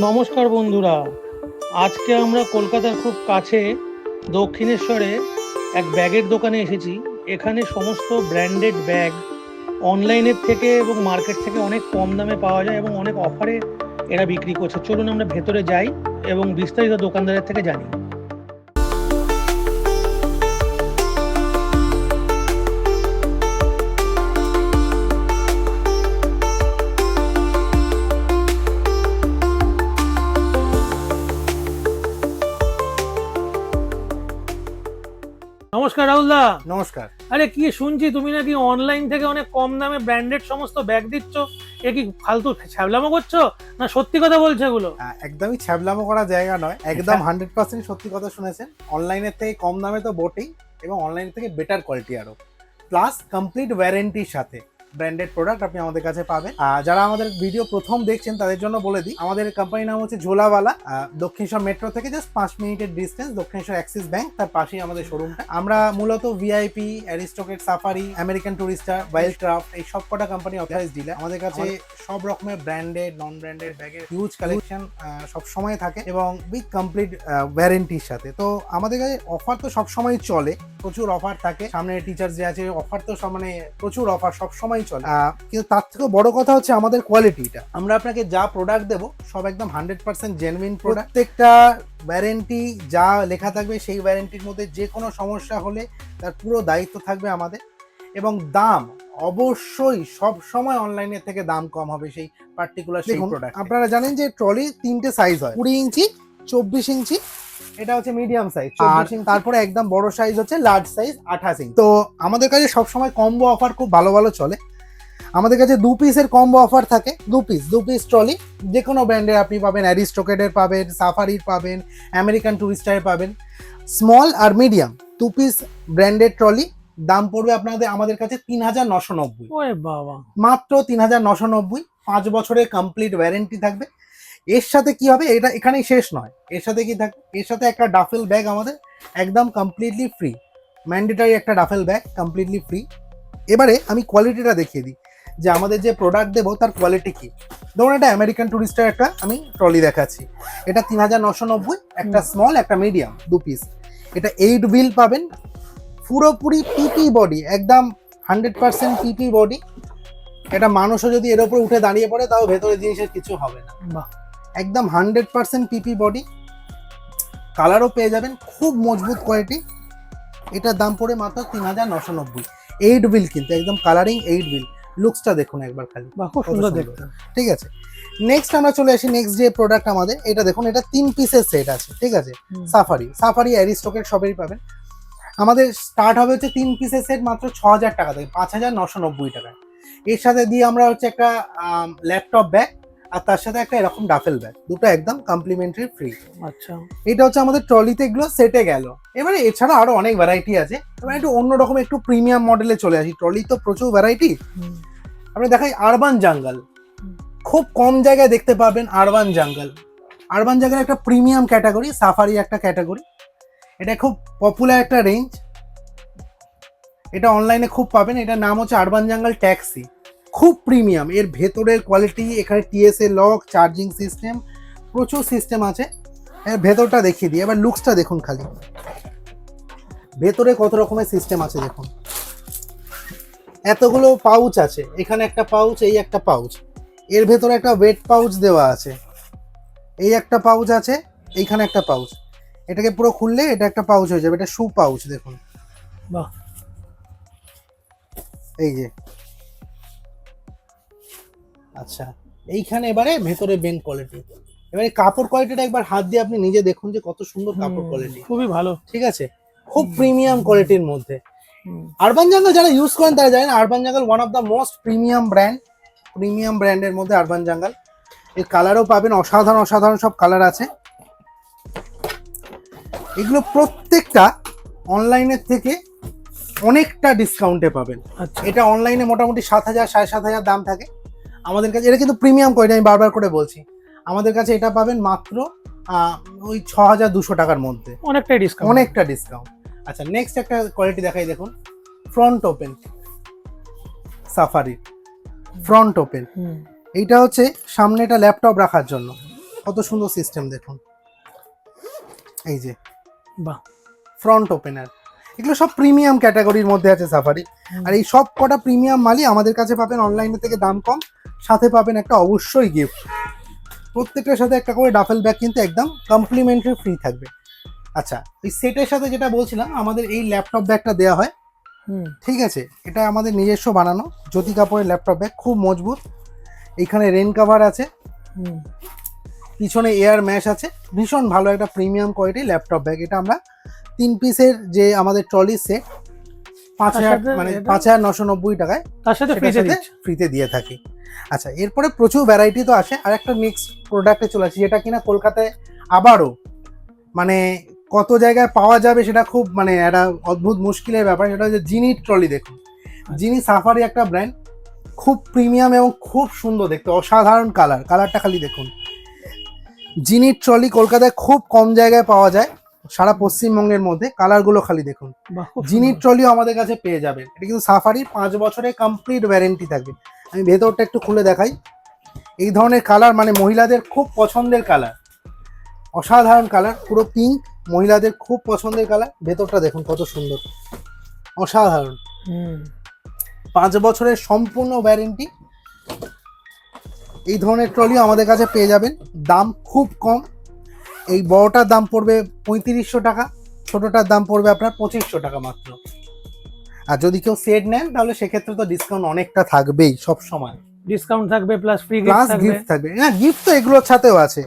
নমস্কার বন্ধুরা, আজকে আমরা কলকাতার খুব কাছে দক্ষিণেশ্বরে এক ব্যাগের দোকানে এসেছি। এখানে সমস্ত ব্র্যান্ডেড ব্যাগ অনলাইনের থেকে এবং মার্কেট থেকে অনেক কম দামে পাওয়া যায় এবং অনেক অফারে এরা বিক্রি করছে। চলুন আমরা ভেতরে যাই এবং বিস্তারিত দোকানদারের থেকে জানি। নমস্কার রাহুলদা। নমস্কার। আরে কি শুনছি তুমি নাকি অনলাইন থেকে অনেক কম দামে ব্র্যান্ডেড সমস্ত ব্যাগ দিচ্ছ? এ কি ফালতু ছ্যাবলামো করছো না সত্যি কথা বলছো এগুলো? একদমই ছ্যাবলামো করা জায়গা নয়, একদম 100% সত্যি কথা শুনেছেন। অনলাইনের থেকে কম দামে তো বটেই, এবং অনলাইন থেকে বেটার কোয়ালিটি আরো, প্লাস কমপ্লিট ওয়ারেন্টির সাথে ব্র্যান্ডেড প্রোডাক্ট আপনি আমাদের কাছে পাবেন। যারা আমাদের ভিডিও প্রথম দেখছেন তাদের জন্য বলে দিই, আমাদের কোম্পানির নাম হচ্ছে ঝোলাওয়ালা। দক্ষিণেশ্বর মেট্রো থেকে জাস্ট 5 মিনিটের ডিস্টেন্স, দক্ষিণেশ্বর অ্যাক্সিস ব্যাংক, তার পাশেই আমাদের শোরুমটা। আমরা মূলত VIP, Aristocrat, Safari, American Tourister, Wildcraft, এই সব কটা কোম্পানি অথরাইজ ডিলার। আমাদের কাছে সব রকমের ব্র্যান্ডেড, নন ব্র্যান্ডেড ব্যাগের হিউজ কালেকশন সব সময় থাকে এবং উইথ কমপ্লিট ওয়ারেন্টির সাথে। তো আমাদের কাছে অফার তো সব সময় চলে, প্রচুর অফার থাকে। সামনে টিচার্স যে আছে, অফার তো সব মানে প্রচুর অফার সব সময় চলে। কিন্তু তার থেকে বড় কথা হচ্ছে আমাদের কোয়ালিটিটা। আমরা আপনাকে যা প্রোডাক্ট দেবো সব একদম 100% জেনুইন প্রোডাক্ট। প্রত্যেকটা ওয়ারেন্টি যা লেখা থাকবে সেই ওয়ারেন্টির মধ্যে যে কোনো সমস্যা হলে তার পুরো দায়িত্ব থাকবে আমাদের। এবং দাম অবশ্যই সব সময় অনলাইনের থেকে দাম কম হবে সেই পার্টিকুলার সেই প্রোডাক্ট। আপনারা জানেন যে ট্রলি 3টে সাইজ হয়, 20 ইঞ্চি, 24 ইঞ্চি, এটা হচ্ছে মিডিয়াম সাইজ, আর তারপরে একদম বড় সাইজ হচ্ছে লার্জ সাইজ 28 ইঞ্চি। তো আমাদের কাছে সবসময় কম্বো অফার খুব ভালো ভালো চলে। আমাদের কাছে 2 পিসের কম্বো অফার থাকে। 2 পিস ট্রলি যে কোনো ব্র্যান্ডের আপনি পাবেন, অ্যারিস্টোকেটের পাবেন, সাফারির পাবেন, আমেরিকান টুরিস্টারের পাবেন। স্মল আর মিডিয়াম 2 পিস ব্র্যান্ডেড ট্রলি দাম পড়বে আপনাদের আমাদের কাছে 3990। ওরে বাবা, মাত্র 3990। 5 বছরের কমপ্লিট ওয়ারেন্টি থাকবে। এর সাথে কি হবে, এটা এখানেই শেষ নয়, এর সাথে কি থাকবে, এর সাথে একটা ডাফেল ব্যাগ আমাদের একদম কমপ্লিটলি ফ্রি, ম্যান্ডেটারি একটা ডাফেল ব্যাগ কমপ্লিটলি ফ্রি। এবারে আমি কোয়ালিটিটা দেখিয়ে দিই যে আমাদের যে প্রোডাক্ট দেবো তার কোয়ালিটি কি। ধরুন এটা আমেরিকান টুরিস্টার একটা আমি ট্রলি দেখাচ্ছি, এটা 3990, একটা স্মল একটা মিডিয়াম 2 পিস। এটা 8 হুইল পাবেন, পুরোপুরি পিপি বডি, একদম 100% পিপি বডি। এটা মানুষও যদি এর উপরে উঠে দাঁড়িয়ে পড়ে তাও ভেতরে জিনিসের কিছু হবে না। বাহ, একদম 100% পিপি বডি। কালারও পেয়ে যাবেন, খুব মজবুত কোয়ালিটি। এটার দাম পড়ে মাত্র 3990। 8 হুইল কিন্তু একদম কালারিং 8 হুইল। লুকসটা দেখুন একবার খালি, বাহ, খুব সুন্দর দেখতে। ঠিক আছে, নেক্সট আমরা চলে আসি। নেক্সট যে প্রোডাক্ট আমাদের, এটা দেখুন, এটা 3 পিসের সেট আছে, ঠিক আছে। সাফারি অ্যারিস্টোকেট সবেরই পাবেন। আমাদের স্টার্ট হবে হচ্ছে 3 পিসের সেট মাত্র 6000 টাকা থেকে, 5990 টাকায়। এর সাথে দিয়ে আমরা হচ্ছে একটা ল্যাপটপ ব্যাগ, আর তার সাথে একটা এরকম ডাফেল ব্যাগ, দুটো একদম কমপ্লিমেন্টারি ফ্রি। আচ্ছা, এটা হচ্ছে আমাদের ট্রলিতে এগুলো সেটে গেল। এবারে এছাড়া আরো অনেক ভ্যারাইটি আছে, এবার একটু অন্যরকম একটু প্রিমিয়াম মডেলে চলে আসি। ট্রলি তো প্রচুর ভ্যারাইটি, আপনি দেখাই আরবান জাঙ্গল। খুব কম জায়গায় দেখতে পাবেন আরবান জাঙ্গল। আরবান জাঙ্গল একটা প্রিমিয়াম ক্যাটাগরি, সাফারি একটা ক্যাটাগরি। এটা খুব পপুলার একটা রেঞ্জ, এটা অনলাইনে খুব পাবেন। এটার নাম হচ্ছে আরবান জাঙ্গল ট্যাক্সি, খুব প্রিমিয়াম। এর ভেতরের কোয়ালিটি, এখানে টিএসএ লক, চার্জিং সিস্টেম, প্রচুর সিস্টেম আছে। এর ভেতরটা দেখিয়ে দিই, এবার লুকসটা দেখুন খালি, ভেতরে কত রকমের সিস্টেম আছে দেখুন। এতগুলো পাউচ আছে, এখানে একটা পাউচ, এই একটা পাউচ, এর ভেতরে একটা ওয়েট পাউচ দেওয়া আছে, এই একটা পাউচ আছে, এইখানে একটা পাউচ। এটাকে পুরো খুললে এটা একটা পাউচ হয়ে যাবে, এটা শু পাউচ দেখুন। বাহ, এই যে, আচ্ছা, এইখানে এবারে ভেতরে বেন কোয়ালিটি। এবারে কাপড় কোয়ালিটিটা একবার হাত দিয়ে আপনি নিজে দেখুন যে কত সুন্দর কাপড় কোয়ালিটি, খুবই ভালো, ঠিক আছে, খুব প্রিমিয়াম কোয়ালিটির মধ্যে। আরবান জাঙ্গল যারা ইউজ করেন তারা জানেন urban jungle one of the most premium brand. Premium ব্র্যান্ডের মধ্যে আরবান জাঙ্গল। এর কালারও পাবেন, অসাধারণ অসাধারণ সব কালার আছে। এগুলো প্রত্যেকটা অনলাইনের থেকে অনেকটা ডিসকাউন্টে পাবেন। এটা অনলাইনে মোটামুটি 7000 7500 দাম থাকে, আমাদের কাছে এটা কিন্তু প্রিমিয়াম কোয়ালিটি, আমি বারবার করে বলছি। আমাদের কাছে এটা পাবেন মাত্র ওই 6200 টাকার মধ্যে, অনেকটাই ডিসকাউন্ট, অনেকটা ডিসকাউন্ট। আচ্ছা, নেক্সট একটা কোয়ালিটি দেখাই দেখুন, front open safari, front open. এইটা হচ্ছে সামনে একটা ল্যাপটপ রাখার জন্য, কত সুন্দর সিস্টেম দেখুন, এই যে বাহ, ফ্রন্ট ওপেনার, এগুলো সব প্রিমিয়াম ক্যাটাগরির মধ্যে আছে সাফারি। আর এই সব কটা প্রিমিয়াম মালই আমাদের কাছে পাবেন অনলাইনে থেকে দাম কম, সাথে পাবেন একটা অবশ্যই গিফট। প্রত্যেকটার সাথে একটা করে ডাফেল ব্যাগ কিন্তু একদম কমপ্লিমেন্টারি ফ্রি থাকবে। আচ্ছা, এই সেটের সাথে যেটা বলছিলাম, আমাদের এই ল্যাপটপ ব্যাগটা দেওয়া হয়, ঠিক আছে? এটা আমাদের নিজস্ব বানানো জ্যোতি কাপড়ের ল্যাপটপ ব্যাগ, খুব মজবুত। এইখানে রেন কাভার আছে, পিছনে এয়ার ম্যাশ আছে, ভীষণ ভালো একটা প্রিমিয়াম কোয়ালিটির ল্যাপটপ ব্যাগ। এটা আমরা 3 পিসের যে আমাদের ট্রলি সেট 5,000 মানে 5,990 টাকায় তার সাথে ফ্রিতে দিয়ে থাকি। আচ্ছা, এরপরে প্রচুর ভ্যারাইটি তো আসে। আর একটা নেক্সট প্রোডাক্টে চলে আসি, যেটা কিনা কলকাতায় আবারও মানে কত জায়গায় পাওয়া যাবে সেটা খুব মানে একটা অদ্ভুত মুশকিলের ব্যাপার। সেটা হচ্ছে জিনি ট্রলি। দেখুন, জিনি সাফারি একটা ব্র্যান্ড, খুব প্রিমিয়াম এবং খুব সুন্দর দেখতে, অসাধারণ কালারটা খালি দেখুন। জিনি ট্রলি কলকাতায় খুব কম জায়গায় পাওয়া যায় সারা পশ্চিমবঙ্গের মধ্যে। কালারগুলো খালি দেখুন। জিনি ট্রলিও আমাদের কাছে পেয়ে যাবেন। এটা কিন্তু সাফারির 5 বছরের কমপ্লিট ওয়ারেন্টি থাকবে। আমি ভেতরটা একটু খুলে দেখাই। এই ধরনের কালার মানে মহিলাদের খুব পছন্দের কালার, অসাধারণ কালার, পুরো পিঙ্ক, মহিলাদের খুব পছন্দের কালার। ভেতরটা দেখুন কত সুন্দর, অসাধারণ। 5 বছরের সম্পূর্ণ ওয়ারেন্টি। এই ধরনের ট্রলিও আমাদের কাছে পেয়ে যাবেন, দাম খুব কম। এই বড়টার দাম পড়বে 3500 টাকা, ছোটটার দাম পড়বে আপনার 2500 টাকা মাত্র। আর যদি কেউ সেট নেন তাহলে সেক্ষেত্রে তো ডিসকাউন্ট অনেকটা থাকবেই, সব সময় ডিসকাউন্ট থাকবে, প্লাস ফ্রি গিফট থাকবে। হ্যাঁ, গিফট তো এগুলোর সাথেও আছে।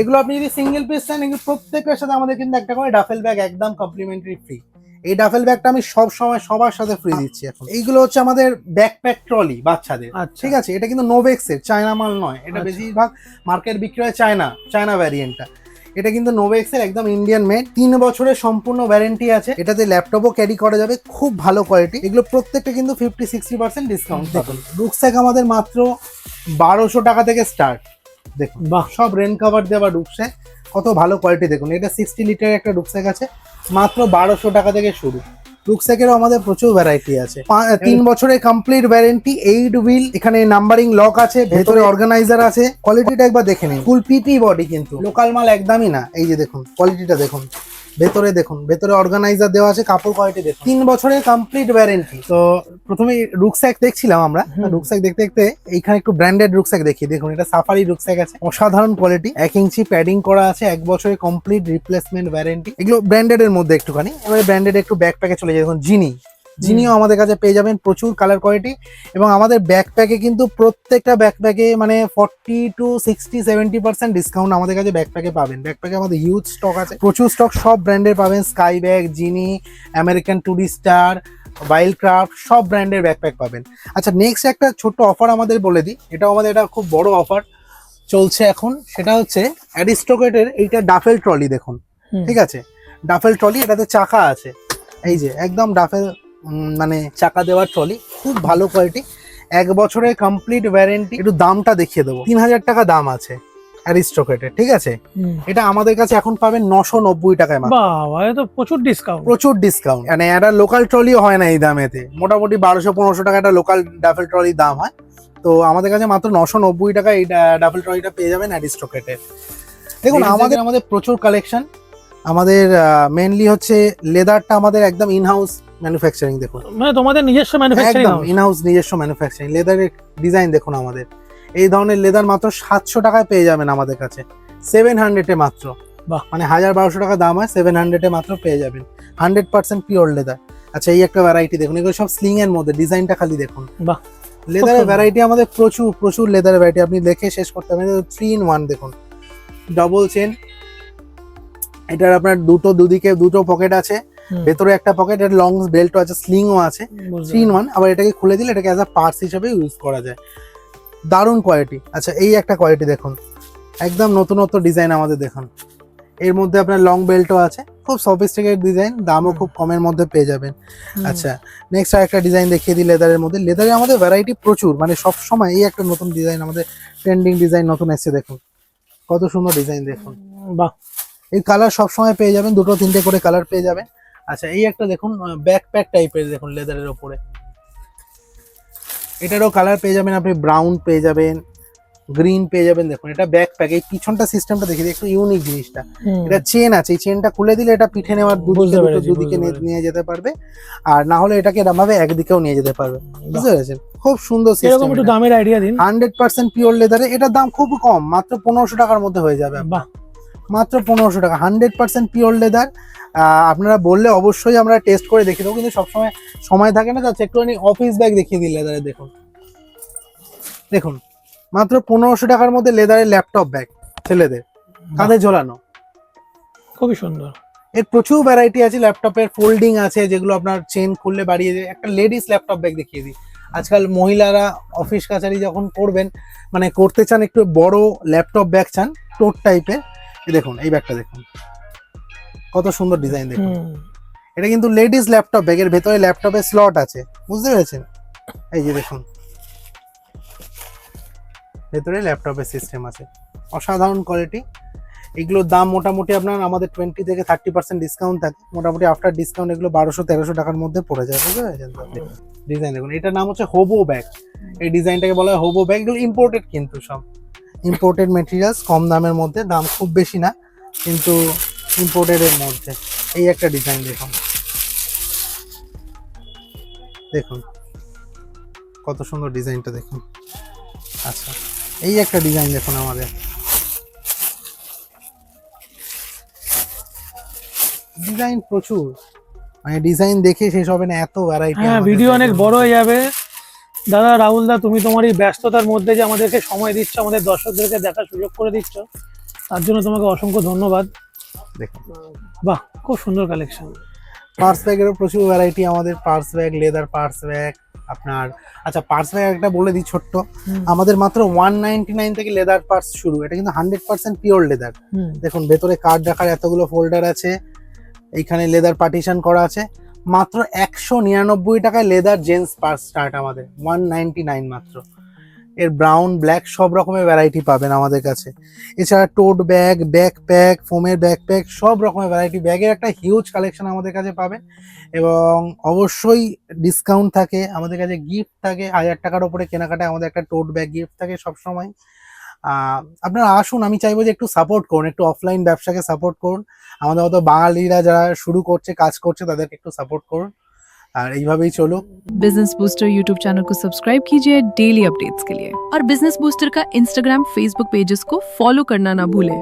এগুলো আপনি যদি সিঙ্গেল পিস চান, এগুলো প্রত্যেকের সাথে আমাদের কিন্তু একটা করে ডাফেল ব্যাগ একদম কমপ্লিমেন্টারি ফ্রি। এই ডাফেল ব্যাগটা আমি সব সময় সবার সাথে ফ্রি দিচ্ছি এখন। এইগুলো হচ্ছে আমাদের ব্যাকপ্যাক ট্রলি বাচ্চাদের, ঠিক আছে? এটা কিন্তু নোভেক্সের, চায়না মাল নয়। এটা বেশিরভাগ মার্কেট বিক্রি হয় চায়না ভ্যারিয়েন্টটা। এটা কিন্তু নোভেক্সের একদম ইন্ডিয়ান মেড, 3 বছরের সম্পূর্ণ ওয়ারেন্টি আছে। এটাতে ল্যাপটপও ক্যারি করা যাবে, খুব ভালো কোয়ালিটি। এগুলো প্রত্যেকটা কিন্তু 50-60% ডিসকাউন্ট পাবেন। রুকস্যাক আমাদের মাত্র 1200 টাকা থেকে স্টার্ট। দেখুন, বাহ, সব রেন কাভার দেওয়া রুকস্যাক, কত ভালো কোয়ালিটি দেখুন। এটা 60 লিটার একটা রুকস্যাক আছে, মাত্র 1200 টাকা থেকে শুরু। রুকস্যাকেরও আমাদের প্রচুর ভ্যারাইটি আছে। 3 বছরের কমপ্লিট ওয়ারেন্টি, 8 হুইল, এখানে নাম্বারিং লক আছে, ভেতরে অর্গানাইজার আছে। কোয়ালিটিটা একবার দেখে নিন, ফুল পিপি বডি, কিন্তু লোকাল মাল একদমই না। এই যে দেখুন কোয়ালিটিটা দেখুন, ভেতরে দেখুন, ভেতরে অর্গানাইজার দেওয়া আছে, কাপড় কোয়ালিটি দেখুন। 3 বছরের কমপ্লিট ওয়ারেন্টি। তো প্রথমে রুকস্যাক দেখছিলাম আমরা, রুকস্যাক দেখতে দেখতে এইখানে একটু ব্র্যান্ডেড রুকস্যাক দেখি। দেখুন, এটা সাফারি রুকস্যাক আছে, অসাধারণ কোয়ালিটি, 1 ইঞ্চি প্যাডিং করা আছে, 1 বছরের কমপ্লিট রিপ্লেসমেন্ট ওয়ারেন্টি। এগুলো ব্র্যান্ডেড এর মধ্যে একটুখানি। এবারে ব্র্যান্ডেড একটু ব্যাকপ্যাকে চলে যায়। দেখুন, জিনিও আমাদের কাছে পেয়ে যাবেন, প্রচুর কালার কোয়ালিটি। এবং আমাদের ব্যাকপ্যাকে কিন্তু প্রত্যেকটা ব্যাকপ্যাকে মানে 40-60-70% ডিসকাউন্ট আমাদের কাছে ব্যাকপ্যাকে পাবেন। ব্যাকপ্যাকে আমাদের হিউজ স্টক আছে, প্রচুর স্টক, সব ব্র্যান্ডের পাবেন। স্কাই ব্যাগ, জিনি, আমেরিকান টুরিস্টার, ওয়াইল্ডক্রাফট, সব ব্র্যান্ডের ব্যাকপ্যাক পাবেন। আচ্ছা, নেক্সট একটা ছোট্ট অফার আমাদের বলে দিই। এটাও আমাদের এটা খুব বড় অফার চলছে এখন। সেটা হচ্ছে অ্যারিস্টোক্রেটের এইটা ডাফেল ট্রলি। দেখুন, ঠিক আছে, ডাফেল ট্রলি, এটাতে চাকা আছে। এই যে একদম ডাফেল মানে চাকা দেওয়ার ট্রলি, খুব ভালো কোয়ালিটি, 1 বছরের কমপ্লিট ওয়ারেন্টি। একটু দামটা দেখিয়ে দেবো, 3000 টাকা দাম আছে অ্যারিস্টোক্রেটের, ঠিক আছে? এটা আমাদের কাছে এখন পাবেন 990 টাকায় মাত্র। বাবা, এ তো প্রচুর ডিসকাউন্ট। মানে একটা লোকাল ট্রলিও হয় না এই দামেতে, মোটামুটি 1200-1500 টাকা একটা লোকাল ডাফেল ট্রলির দাম হয়। তো আমাদের কাছে মাত্র 990 টাকা এই ডাফেল ট্রলিটা পেয়ে যাবেন অ্যারিস্টোক্রেটের। দেখুন, আমাদের প্রচুর কালেকশন। আমাদের মেইনলি হচ্ছে লেদারটা আমাদের একদম ইনহাউস ম্যানুফ্যাকচারিং। দেখুন, মানে তোমাদের নিজস্ব ম্যানুফ্যাকচারিং, একদম ইনহাউস নিজস্ব ম্যানুফ্যাকচারিং। লেদারের ডিজাইন দেখুন আমাদের। এই ধরনের লেদার মাত্র 700 টাকায় পেয়ে যাবেন আমাদের কাছে, 700-এ মাত্র। বাহ, মানে 1000-1200 টাকা দাম হয়, 700-এ মাত্র পেয়ে যাবেন, 100% পিওর লেদার। আচ্ছা, এই একটা ভ্যারাইটি দেখুন, এগুলো সব স্লিং এর মধ্যে, ডিজাইনটা খালি দেখুন। বাহ, লেদারের ভ্যারাইটি আমাদের প্রচুর লেদারের ভ্যারাইটি, আপনি দেখে শেষ করতে পারবেন। 3-in-1 দেখুন, ডবল চেন। এটার আপনার দুদিকে দুটো পকেট আছে, ভেতরে একটা পকেট, এর লং বেল্টও আছে, স্লিংও আছে। 3-in-1। আবার এটাকে খুলে দিলে এটাকে অ্যাজ আ পার্স হিসেবে ইউজ করা যায়। দারুণ কোয়ালিটি। আচ্ছা, এই একটা কোয়ালিটি দেখুন, একদম নতুনত্ব ডিজাইন আমাদের দেখুন। এর মধ্যে আপনার লং বেল্টও আছে, খুব সফিস্টিকেটেড ডিজাইন, দামও খুব কমের মধ্যে পেয়ে যাবেন। আচ্ছা, নেক্সট আরেকটা ডিজাইন দেখিয়ে দিই লেদারের মধ্যে। লেদারে আমাদের ভ্যারাইটি প্রচুর, মানে সব সময় এই একটা নতুন ডিজাইন, আমাদের ট্রেন্ডিং ডিজাইন নতুন এসেছে। দেখুন কত সুন্দর ডিজাইন দেখুন। বাহ, এই কালার সব সময় পেয়ে যাবেন, 2-3টে করে কালার পেয়ে যাবেন। আচ্ছা, এই একটা দেখুন ব্যাকপ্যাক টাইপের দেখুন লেদারের ওপরে, এটারও কালার পেয়ে যাবেন আপনি, ব্রাউন পেয়ে যাবেন, গ্রিন পেয়ে যাবেন। দেখুন এটা ব্যাকপ্যাক, এই পিছনটা সিস্টেমটা দেখি একটু ইউনিক জিনিসটা। এটা চেন আছে, এই চেনটা খুলে দিলে এটা পিঠে নেওয়ার দুদিকে নিয়ে যেতে পারবে, আর না হলে এটাকে এরকম ভাবে একদিকেও নিয়ে যেতে পারবে। বুঝতে পেরেছেন? খুব সুন্দর সিস্টেম। একটু দামের আইডিয়া দিন। 100% পিওর লেদারে, এটার দাম খুব কম, মাত্র 1500 টাকার মধ্যে হয়ে যাবে। বাহ, মাত্র 1500 টাকা, 100% পিওর লেদার। আপনারা বললে অবশ্যই আমরা টেস্ট করে দেখিয়ে দেবো, কিন্তু সবসময় সময় থাকে না, যাচ্ছে একটুখানি অফিস ব্যাগ দেখিয়ে দিই লেদারে। দেখুন দেখুন মাত্র 1500 টাকার মধ্যে লেদারের ল্যাপটপ ব্যাগ, ছেলেদের কাঁধে ঝোলানো, খুবই সুন্দর। এর প্রচুর ভ্যারাইটি আছে। ল্যাপটপের ফোল্ডিং আছে, যেগুলো আপনার চেন খুললে বাড়িয়ে যায়। একটা লেডিস ল্যাপটপ ব্যাগ দেখিয়ে দিই। আজকাল মহিলারা অফিস কাছারি যখন করবেন, মানে করতে চান, একটু বড় ল্যাপটপ ব্যাগ চান, টোট টাইপের। দেখুন এই ব্যাগটা দেখুন কত সুন্দর ডিজাইন। দেখুন এটা কিন্তু লেডিস ল্যাপটপ ব্যাগ, এর ভেতরে ল্যাপটপের স্লট আছে। বুঝতে পেরেছেন? এই যে দেখুন ভেতরে ল্যাপটপের সিস্টেম আছে, অসাধারণ কোয়ালিটি। এগুলোর দাম মোটামুটি আপনার আমাদের 20 থেকে 30% ডিসকাউন্ট থাকে, মোটামুটি আফটার ডিসকাউন্ট এগুলো 1200-1300 টাকার মধ্যে পড়ে যায়। বুঝতে পেরেছেন? ডিজাইন দেখুন, এটার নাম হচ্ছে হোবো ব্যাগ। এই ডিজাইনটাকে বলা হয় হোবো ব্যাগ। এগুলো ইম্পোর্টেড, কিন্তু সব ইম্পোর্টেড মেটেরিয়ালস, কম দামের মধ্যে, দাম খুব বেশি না কিন্তু ইম্পোর্টেড এর মধ্যে। এই একটা ডিজাইন দেখুন, দেখুন কত সুন্দর ডিজাইনটা দেখুন। আচ্ছা এই একটা ডিজাইন দেখুন, আমাদের ডিজাইন প্রচুর, মানে ডিজাইন দেখে শেষ হবে না, এত ভ্যারাইটি। হ্যাঁ, ভিডিও অনেক বড় হয়ে যাবে। দাদা রাহুল দা, তুমি তোমার এই ব্যস্ততার মধ্যে যে আমাদেরকে সময় দিচ্ছ, আমাদের দর্শকদেরকে দেখার সুযোগ করে দিচ্ছ, তার জন্য তোমাকে অসংখ্য ধন্যবাদ। দেখুন বাহ, খুব সুন্দর কালেকশন। পার্স ব্যাগেরও প্রচুর ভ্যারাইটি আমাদের। Purse bag, leather purse bag আপনার। আচ্ছা পার্স ব্যাগ একটা বলে দিই ছোট্ট, আমাদের মাত্র 199 থেকে লেদার পার্স শুরু। এটা কিন্তু 100% পিওর লেদার। দেখুন ভেতরে কার্ড রাখার এতগুলো ফোল্ডার আছে, এইখানে লেদার পার্টিশন করা আছে। মাত্র 199 টাকায় লেদার জেন্টস পার্স স্টার্ট আমাদের, 199 মাত্র। এর ব্রাউন, ব্ল্যাক সব রকমের ভ্যারাইটি পাবেন আমাদের কাছে। এছাড়া টোট ব্যাগ, ব্যাকপ্যাক, ফোমের ব্যাকপ্যাক, সব রকমের ভ্যারাইটি ব্যাগের একটা হিউজ কালেকশন আমাদের কাছে পাবেন। এবং অবশ্যই ডিসকাউন্ট থাকে আমাদের কাছে, গিফট থাকে। 1000 টাকার উপরে কেনাকাটায় আমাদের একটা টোট ব্যাগ গিফট থাকে সবসময়। আপনারা আসুন, আমি চাইবো যে একটু সাপোর্ট করুন, একটু অফলাইন ব্যবসাকে সাপোর্ট করুন। আমাদের মতো বাঙালিরা যারা শুরু করছে, কাজ করছে, তাদেরকে একটু সাপোর্ট করুন, আর এইভাবেই চলুক। बिजनेस बूस्टर यूट्यूब चैनल को सब्सक्राइब कीजिए डेली अपडेट्स के लिए, और बिजनेस बूस्टर का इंस्टाग्राम फेसबुक पेजेस को फॉलो करना ना भूलें।